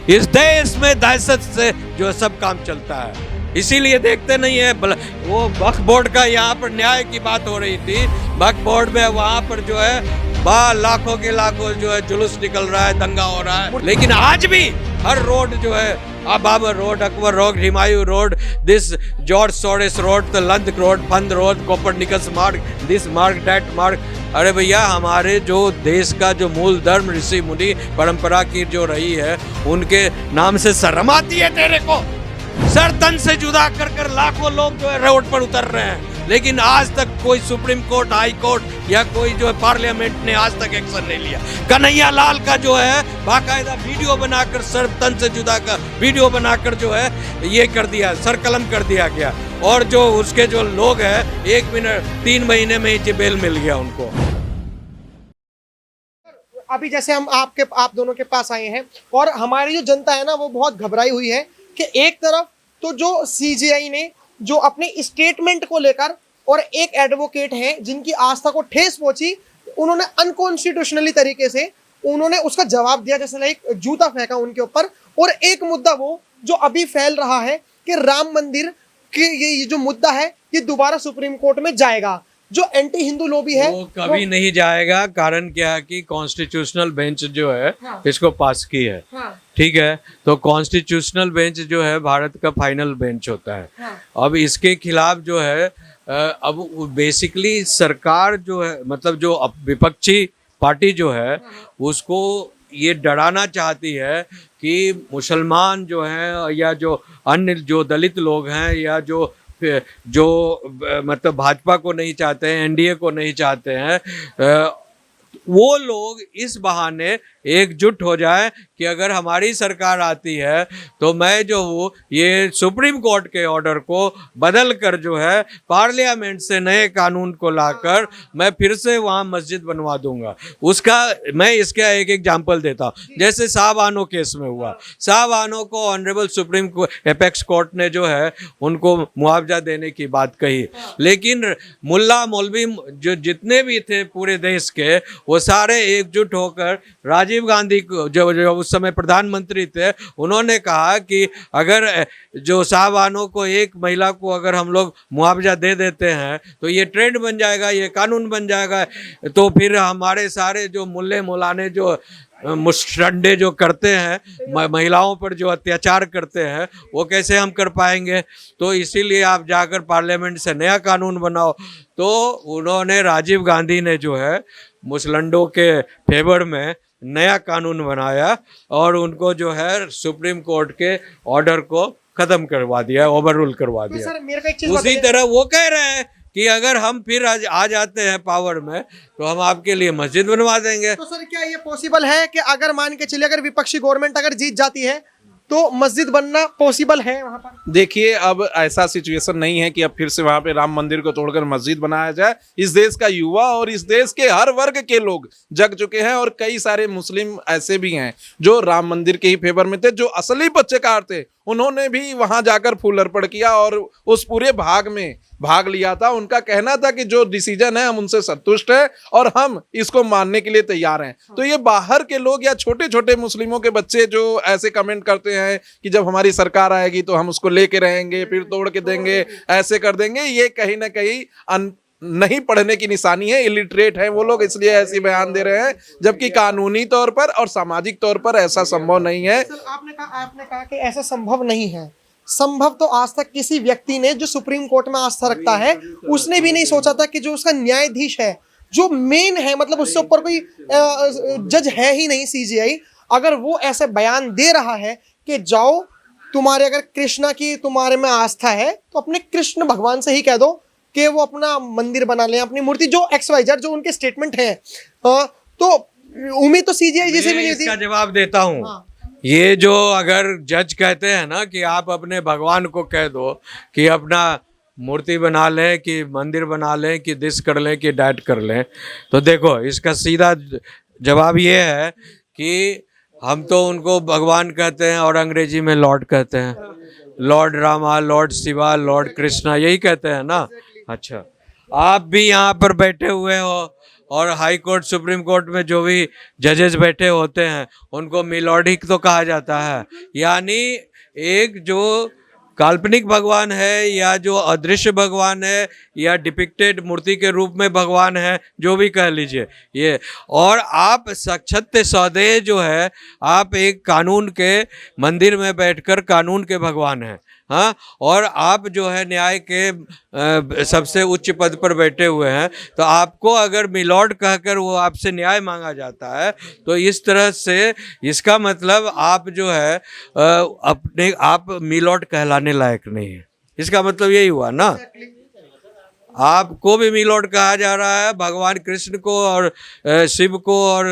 इस देश में दहशत से जो सब काम चलता है, इसीलिए देखते नहीं है। वो वक्फ बोर्ड का यहाँ पर न्याय की बात हो रही थी, वक्फ बोर्ड में वहाँ पर जो है लाखों के लाखों जो है जुलूस निकल रहा है, दंगा हो रहा है, लेकिन आज भी हर रोड जो है Babar road, Akbar road, Humayun road, this George Soros road, the लंद रोड, फंद रोड, कोपरनिकस मार्ग, दिस मार्ग, दैट मार्ग। अरे भैया, हमारे जो देश का जो मूल धर्म ऋषि मुनि परंपरा की जो रही है, उनके नाम से शर्म आती है तेरे को? सर तन से जुदा कर कर लाखों लोग जो है रोड पर उतर रहे हैं, लेकिन आज तक कोई सुप्रीम कोर्ट, हाई कोर्ट या कोई जो है पार्लियामेंट ने आज तक एक्शन नहीं लिया। कन्हैया लाल का जो है बाकायदा वीडियो बनाकर, सर तन से जुदा का वीडियो बनाकर जो है ये कर दिया, सर कलम कर दिया गया, और जो उसके जो लोग हैं 1 मिनट 3 महीने में ही बेल मिल गया उनको। अभी जैसे हम आप दोनों के पास आए हैं और हमारी जो जनता है ना, वो बहुत घबराई हुई है कि एक तरफ तो जो सीजेआई ने जो अपने स्टेटमेंट को लेकर, और एक एडवोकेट हैं जिनकी आस्था को ठेस पहुंची, उन्होंने अनकॉन्स्टिट्यूशनली तरीके से उन्होंने उसका जवाब दिया, जैसे लाइक जूता फेंका उनके ऊपर। और एक मुद्दा वो जो अभी फैल रहा है कि राम मंदिर के ये जो मुद्दा है ये दोबारा सुप्रीम कोर्ट में जाएगा। जो एंटी हिंदू लॉबी है वो कभी नहीं जाएगा। कारण क्या है कि कॉन्स्टिट्यूशनल बेंच जो है इसको पास की है, ठीक है, तो कॉन्स्टिट्यूशनल बेंच जो है भारत का फाइनल बेंच होता है। अब इसके खिलाफ जो है अब बेसिकली सरकार जो है, मतलब जो विपक्षी पार्टी जो है उसको ये डराना चाहती है कि मुसलमान जो हैं या जो अन्य जो दलित लोग हैं या जो मतलब भाजपा को नहीं चाहते हैं, एनडीए को नहीं चाहते हैं, वो लोग इस बहाने एकजुट हो जाए कि अगर हमारी सरकार आती है तो मैं जो हूँ ये सुप्रीम कोर्ट के ऑर्डर को बदल कर जो है पार्लियामेंट से नए कानून को लाकर मैं फिर से वहाँ मस्जिद बनवा दूंगा। उसका मैं इसका एक एग्जांपल देता हूँ। जैसे शाहबानो केस में हुआ, शाहबानो को ऑनरेबल सुप्रीम एपेक्स कोर्ट ने जो है उनको मुआवजा देने की बात कही, लेकिन मुल्ला मौलवी जो जितने भी थे पूरे देश के, वो सारे एकजुट होकर राजीव गांधी को जो उस समय प्रधानमंत्री थे, उन्होंने कहा कि अगर जो शाहबानो को एक महिला को अगर हम लोग मुआवजा दे देते हैं तो ये ट्रेंड बन जाएगा, ये कानून बन जाएगा, तो फिर हमारे सारे जो मुल्ले मौलाने जो मुस्टंडे जो करते हैं, महिलाओं पर जो अत्याचार करते हैं, वो कैसे हम कर पाएंगे। तो इसीलिए आप जाकर पार्लियामेंट से नया कानून बनाओ। तो उन्होंने, राजीव गांधी ने जो है मुसलंडों के फेवर में नया कानून बनाया और उनको जो है सुप्रीम कोर्ट के ऑर्डर को खत्म करवा दिया, ओवररूल करवा दिया। सर मेरे को एक चीज उसी तरह वो कह रहे हैं कि अगर हम फिर आ जाते हैं पावर में तो हम आपके लिए मस्जिद बनवा देंगे। तो सर क्या ये पॉसिबल है कि अगर मान के चलिए अगर विपक्षी गवर्नमेंट अगर जीत जाती है तो मस्जिद बनना पॉसिबल है वहां पर? देखिए, अब ऐसा सिचुएशन नहीं है कि अब फिर से वहां पे राम मंदिर को तोड़कर मस्जिद बनाया जाए। इस देश का युवा और इस देश के हर वर्ग के लोग जग चुके हैं, और कई सारे मुस्लिम ऐसे भी हैं जो राम मंदिर के ही फेवर में थे, जो असली पक्षकार थे। उन्होंने भी वहां जाकर फूल अर्पण किया और उस पूरे भाग में भाग लिया था। उनका कहना था कि जो डिसीजन है हम उनसे संतुष्ट हैं और हम इसको मानने के लिए तैयार हैं। तो ये बाहर के लोग या छोटे छोटे मुस्लिमों के बच्चे जो ऐसे कमेंट करते हैं कि जब हमारी सरकार आएगी तो हम उसको लेके रहेंगे, फिर तोड़ के देंगे, ऐसे कर देंगे, ये कहीं ना कहीं नहीं पढ़ने की निशानी है। इलिटरेट हैं वो लोग, इसलिए ऐसी बयान दे रहे हैं, जबकि कानूनी तौर पर और सामाजिक तौर पर ऐसा संभव नहीं है। सर आपने कहा कि ऐसा संभव नहीं है। संभव तो आज तक किसी व्यक्ति ने जो सुप्रीम कोर्ट में आस्था रखता है उसने भी नहीं सोचा था कि जो उसका न्यायाधीश है, जो मेन है, मतलब उससे ऊपर कोई जज है ही नहीं, सीजेआई, अगर वो ऐसे बयान दे रहा है कि जाओ, तुम्हारे अगर कृष्णा की तुम्हारे में आस्था है तो अपने कृष्ण भगवान से ही कह दो कि वो अपना मंदिर बना लें, अपनी मूर्ति, जो XYZ जो उनके स्टेटमेंट है, तो उम्मीद तो सीजेआई जैसे भी नहीं थी। इसका जवाब देता हूँ। ये जो अगर जज कहते हैं ना कि आप अपने भगवान को कह दो कि अपना मूर्ति बना लें, कि मंदिर बना लें, कि दिस कर लें, कि डैट कर लें, तो देखो इसका सीधा जवाब ये है कि हम तो उनको भगवान कहते हैं और अंग्रेजी में लॉर्ड कहते हैं। Lord Rama, Lord Shiva, Lord Krishna, यही कहते हैं ना। अच्छा, आप भी यहाँ पर बैठे हुए हो और हाई कोर्ट सुप्रीम कोर्ट में जो भी जजेस बैठे होते हैं उनको मिलॉडिक तो कहा जाता है। यानी एक जो काल्पनिक भगवान है या जो अदृश्य भगवान है या डिपिक्टेड मूर्ति के रूप में भगवान है, जो भी कह लीजिए ये, और आप सक्षत्य सौदेह जो है, आप एक कानून के मंदिर में बैठकर कानून के भगवान हैं। हाँ, और आप जो है न्याय के सबसे उच्च पद पर बैठे हुए हैं, तो आपको अगर मिलॉर्ड कहकर वो आपसे न्याय मांगा जाता है तो इस तरह से इसका मतलब आप जो है अपने आप मिलॉर्ड कहलाने लायक नहीं है। इसका मतलब यही हुआ ना, आपको भी मिलॉर्ड कहा जा रहा है, भगवान कृष्ण को और शिव को और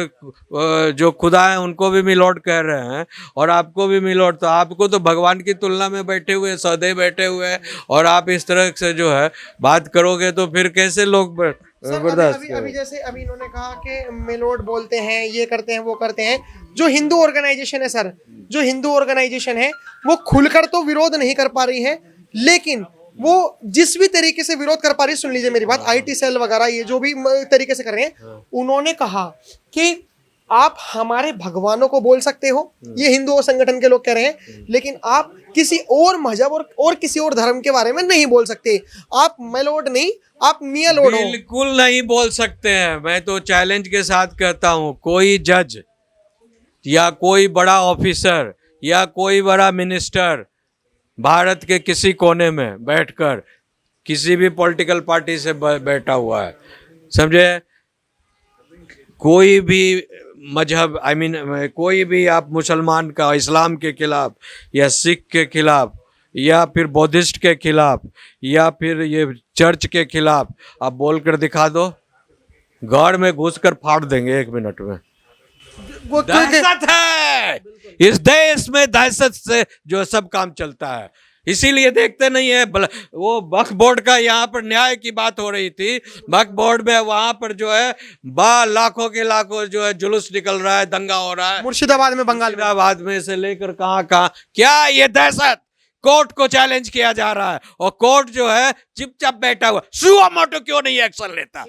जो खुदा हैं उनको भी मिलॉर्ड कह रहे हैं, और आपको भी मिलॉर्ड। तो आपको तो भगवान की तुलना में बैठे हुए सौदे बैठे हुए हैं, और आप इस तरह से जो है बात करोगे तो फिर कैसे लोग बर्दाश्त अभी जैसे अभी इन्होंने कहा कि मिलॉर्ड बोलते हैं, ये करते हैं, वो करते हैं। जो हिंदू ऑर्गेनाइजेशन है सर, जो हिंदू ऑर्गेनाइजेशन है वो खुलकर तो विरोध नहीं कर पा रही है, लेकिन वो जिस भी तरीके से विरोध कर पा रही है, सुन लीजिए मेरी बात, आईटी सेल वगैरह ये जो भी तरीके से कर रहे हैं, उन्होंने कहा कि आप हमारे भगवानों को बोल सकते हो, ये हिंदू संगठन के लोग कह रहे हैं, लेकिन आप किसी और मजहब और किसी और धर्म के बारे में नहीं बोल सकते। आप मेलोड नहीं, आप मियां लोड हो। बिल्कुल नहीं बोल सकते हैं। मैं तो चैलेंज के साथ कहता हूं, कोई जज या कोई बड़ा ऑफिसर या कोई बड़ा मिनिस्टर भारत के किसी कोने में बैठकर किसी भी पॉलिटिकल पार्टी से बैठा हुआ है, समझे, कोई भी मजहब कोई भी आप मुसलमान का इस्लाम के खिलाफ या सिख के खिलाफ या फिर बौद्धिस्ट के खिलाफ या फिर ये चर्च के खिलाफ आप बोल कर दिखा दो, गौर में घुसकर फाड़ देंगे 1 मिनट में। दहशत है इस देश में, दहशत से जो सब काम चलता है। इसीलिए देखते नहीं है, वो वक्फ बोर्ड का यहाँ पर न्याय की बात हो रही थी, वक्फ बोर्ड में वहां पर जो है लाखों के लाखों जो है जुलूस निकल रहा है, दंगा हो रहा है मुर्शिदाबाद में, बंगाल में से लेकर कहाँ, क्या ये दहशत। कोर्ट को चैलेंज किया जा रहा है और कोर्ट जो है चुपचाप बैठा हुआ, सुओ मोटो क्यों नहीं एक्शन लेता।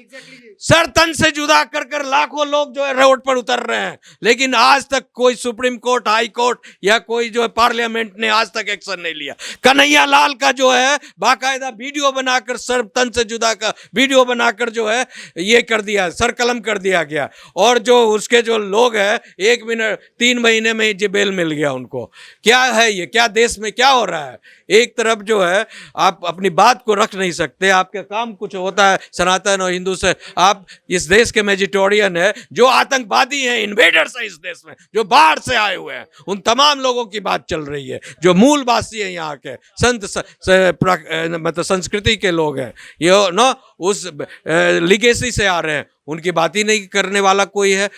सर तन से जुदा कर कर लाखों लोग जो है रोड पर उतर रहे हैं, लेकिन आज तक कोई सुप्रीम कोर्ट, हाई कोर्ट या कोई जो है पार्लियामेंट ने आज तक एक्शन नहीं लिया। कन्हैया लाल का जो है बाकायदा वीडियो बनाकर, सर तन से जुदा का वीडियो बनाकर जो है ये कर दिया, सर कलम कर दिया गया, और जो उसके जो लोग हैं 3 महीने में ही जेल मिल गया उनको। क्या है ये, क्या देश में क्या हो रहा है। एक तरफ जो है आप अपनी बात को रख नहीं सकते, आपका काम कुछ होता है सनातन और हिंदू से, आप इस देश के मेजिटोरियन है, जो आतंकवादी हैं, इन्वेडर्स हैं इस देश में, जो बाहर से आए हुए हैं, उन तमाम लोगों की बात चल रही है, जो मूलवासी हैं यहाँ के, मतलब संस्कृति के लोग हैं, ये नो उस लिगेसी से आ रहे हैं, उनकी बात ही नहीं करने वाला कोई है।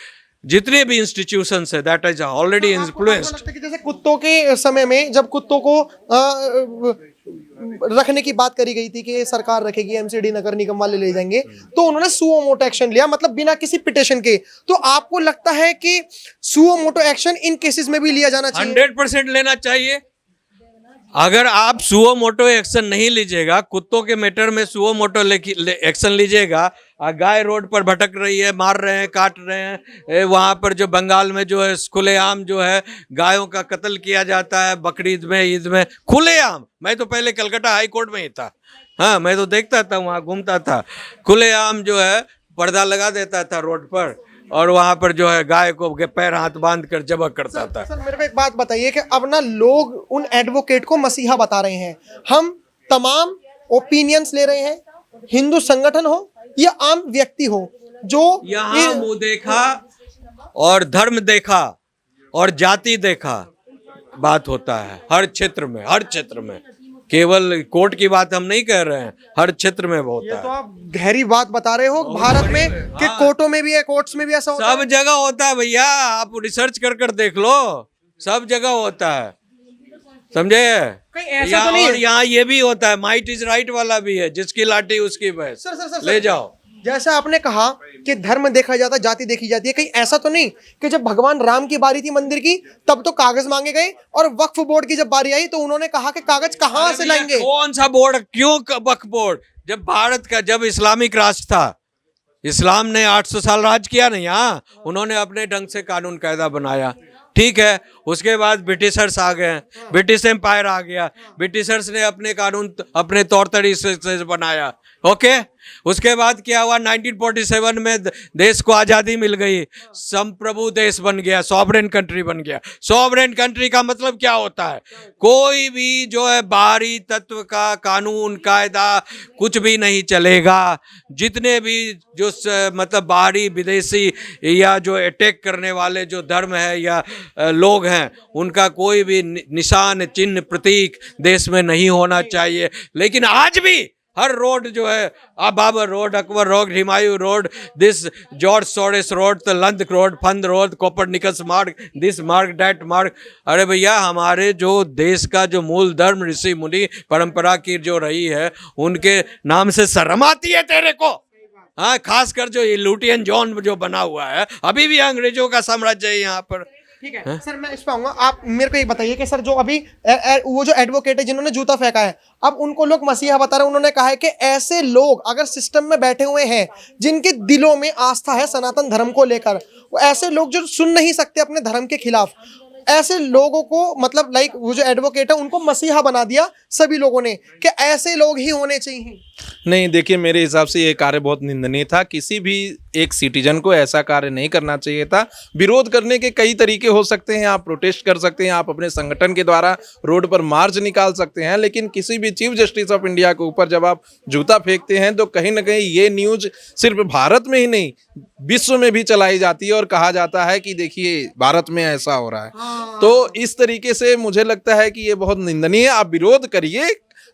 जितने भी इंस्टीट्यूशंस है दैट इज ऑलरेडी इन्फ्लुएंस्ड। जैसे कुत्तों के समय में जब कुत्तों को रखने की बात करी गई थी कि सरकार रखेगी, एमसीडी नगर निगम वाले ले जाएंगे, तो उन्होंने सुओ मोटो एक्शन लिया, मतलब बिना किसी पिटिशन के। तो आपको लगता है कि suo motu action in cases में भी लिया जाना चाहिए? 100% लेना चाहिए। अगर आप सुओ मोटो एक्शन नहीं लीजिएगा, कुत्तों के मैटर में सुओ मोटो एक्शन लीजिएगा, गाय रोड पर भटक रही है, मार रहे हैं, काट रहे हैं, वहाँ पर जो बंगाल में जो है खुलेआम जो है गायों का कत्ल किया जाता है, बकरीद में, ईद में, खुलेआम। मैं तो पहले कलकत्ता हाई कोर्ट में ही था, हाँ, मैं तो देखता था, वहाँ घूमता था, खुलेआम जो है पर्दा लगा देता था रोड पर, और वहां पर जो है गाय को पैर हाथ बांध कर जबह करता था। सर मेरे को एक बात बताइए कि अब ना लोग उन एडवोकेट को मसीहा बता रहे हैं। हम तमाम ओपिनियंस ले रहे हैं, हिंदू संगठन हो या आम व्यक्ति हो, जो यहाँ मुंह देखा और धर्म देखा और जाति देखा बात होता है हर क्षेत्र में, हर क्षेत्र में। केवल कोर्ट की बात हम नहीं कह रहे हैं, हर क्षेत्र में होता ये तो है। आप गहरी बात बता रहे हो। भारत में कि कोर्टों में भी है, कोर्ट्स में भी ऐसा होता है? सब जगह होता है भैया, आप रिसर्च कर कर देख लो, सब जगह होता है, समझे। ऐसा तो नहीं है? यहाँ ये भी होता है, माइट इज राइट वाला भी है, जिसकी लाठी उसकी भैंस। सर, ले जाओ। जैसा आपने कहा कि धर्म देखा जाता है, जाति देखी जाती है, कहीं ऐसा तो नहीं कि जब भगवान राम की बारी थी मंदिर की तब तो कागज मांगे गए, और वक्फ बोर्ड की जब बारी आई तो उन्होंने कहा कि कागज कहां से लाएंगे? कौन सा बोर्ड, क्यों वक्फ बोर्ड? जब भारत का जब इस्लामिक राष्ट्र था इस्लाम ने 800 साल राज किया नहीं, हाँ उन्होंने अपने ढंग से कानून कायदा बनाया, ठीक है। उसके बाद ब्रिटिशर्स आ गए, ब्रिटिश एम्पायर आ गया, ब्रिटिशर्स ने अपने कानून अपने तौर तरीके से बनाया, ओके। उसके बाद क्या हुआ, 1947 में देश को आज़ादी मिल गई, संप्रभु देश बन गया, सॉवरेन कंट्री बन गया। सॉवरेन कंट्री का मतलब क्या होता है, कोई भी जो है बाहरी तत्व का कानून कायदा कुछ भी नहीं चलेगा। जितने भी जो मतलब बाहरी विदेशी या जो अटैक करने वाले जो धर्म है या लोग हैं, उनका कोई भी निशान चिन्ह प्रतीक देश में नहीं होना चाहिए। लेकिन आज भी हर रोड जो है, Babar road, Akbar road, Humayun road, this George Soros road, लंद रोड, फंद रोड, कोपरनिकस मार्ग, दिस मार्ग, डैट मार्ग। अरे भैया, हमारे जो देश का जो मूल धर्म ऋषि मुनि परंपरा की जो रही है, उनके नाम से शर्म आती है तेरे को? हाँ, खासकर जो ये लुटियन जॉन जो बना हुआ है, अभी भी अंग्रेजों का साम्राज्य है यहाँ पर। ठीक है सर, मैं इस पे आऊंगा। आप मेरे को ये बताइए कि सर जो अभी वो जो एडवोकेट है जिन्होंने जूता फेंका है, अब उनको लोग मसीहा बता रहे हैं। उन्होंने कहा है कि ऐसे लोग अगर सिस्टम में बैठे हुए हैं जिनके दिलों में आस्था है सनातन धर्म को लेकर, वो ऐसे लोग जो सुन नहीं सकते अपने धर्म के खिलाफ, ऐसे लोगों को मतलब लाइक वो जो एडवोकेट है उनको मसीहा बना दिया सभी लोगों ने, कि ऐसे लोग ही होने चाहिए। नहीं, देखिए मेरे हिसाब से ये कार्य बहुत निंदनीय था। किसी भी एक सिटीजन को ऐसा कार्य नहीं करना चाहिए था। विरोध करने के कई तरीके हो सकते हैं, आप प्रोटेस्ट कर सकते हैं, आप अपने संगठन के द्वारा रोड पर मार्च निकाल सकते हैं, लेकिन किसी भी चीफ जस्टिस ऑफ इंडिया के ऊपर जब आप जूता फेंकते हैं तो कहीं ना कहीं ये न्यूज सिर्फ भारत में ही नहीं विश्व में भी चलाई जाती है और कहा जाता है कि देखिए भारत में ऐसा हो रहा है। तो इस तरीके से मुझे लगता है कि ये बहुत निंदनीय है। आप विरोध करिए,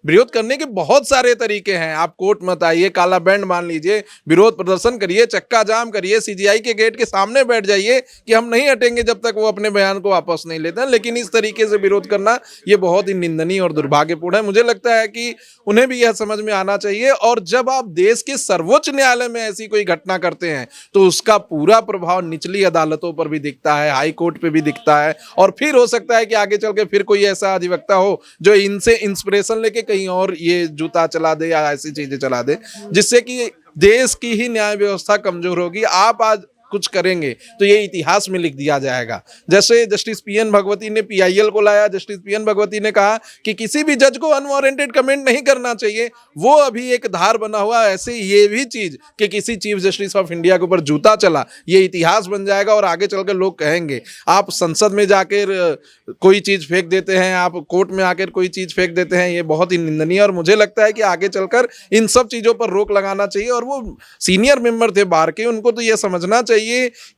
विरोध करने के बहुत सारे तरीके हैं। आप कोर्ट मत आइए, काला बैंड मान लीजिए, विरोध प्रदर्शन करिए, चक्का जाम करिए, सीजीआई के गेट के सामने बैठ जाइए कि हम नहीं हटेंगे जब तक वो अपने बयान को वापस नहीं लेते हैं। लेकिन इस तरीके से विरोध करना ये बहुत ही निंदनीय और दुर्भाग्यपूर्ण है। मुझे लगता है कि उन्हें भी यह समझ में आना चाहिए। और जब आप देश के सर्वोच्च न्यायालय में ऐसी कोई घटना करते हैं तो उसका पूरा प्रभाव निचली अदालतों पर भी दिखता है, हाई कोर्ट पे भी दिखता है। और फिर हो सकता है कि आगे चल के फिर कोई ऐसा अधिवक्ता हो जो इनसे इंस्पिरेशन लेके कहीं और ये जूता चला दे या ऐसी चीजें चला दे, जिससे कि देश की ही न्याय व्यवस्था कमजोर होगी। आप आज कुछ करेंगे तो ये इतिहास में लिख दिया जाएगा। जैसे जस्टिस पीएन भगवती ने पीआईएल को लाया, जस्टिस पीएन भगवती ने कहा कि किसी भी जज को अनवारंटेड कमेंट नहीं करना चाहिए, वो अभी एक धार बना हुआ। ऐसे ये भी चीज कि किसी चीफ जस्टिस ऑफ इंडिया के ऊपर जूता चला, ये इतिहास बन जाएगा और आगे चलकर लोग कहेंगे। आप संसद में जाकर कोई चीज फेंक देते हैं, आप कोर्ट में आकर कोई चीज फेंक देते हैं, ये बहुत ही निंदनीय। और मुझे लगता है कि आगे चलकर इन सब चीजों पर रोक लगाना चाहिए। और वो सीनियर मेंबर थे बार के, उनको तो ये समझना चाहिए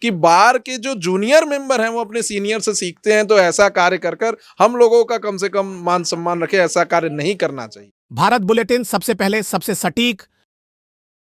कि बार के जो जूनियर मेंबर हैं वो अपने सीनियर से सीखते हैं। तो ऐसा कार्य कर कर हम लोगों का कम से कम मान सम्मान रखे, ऐसा कार्य नहीं करना चाहिए। भारत बुलेटिन सबसे पहले, सबसे सटीक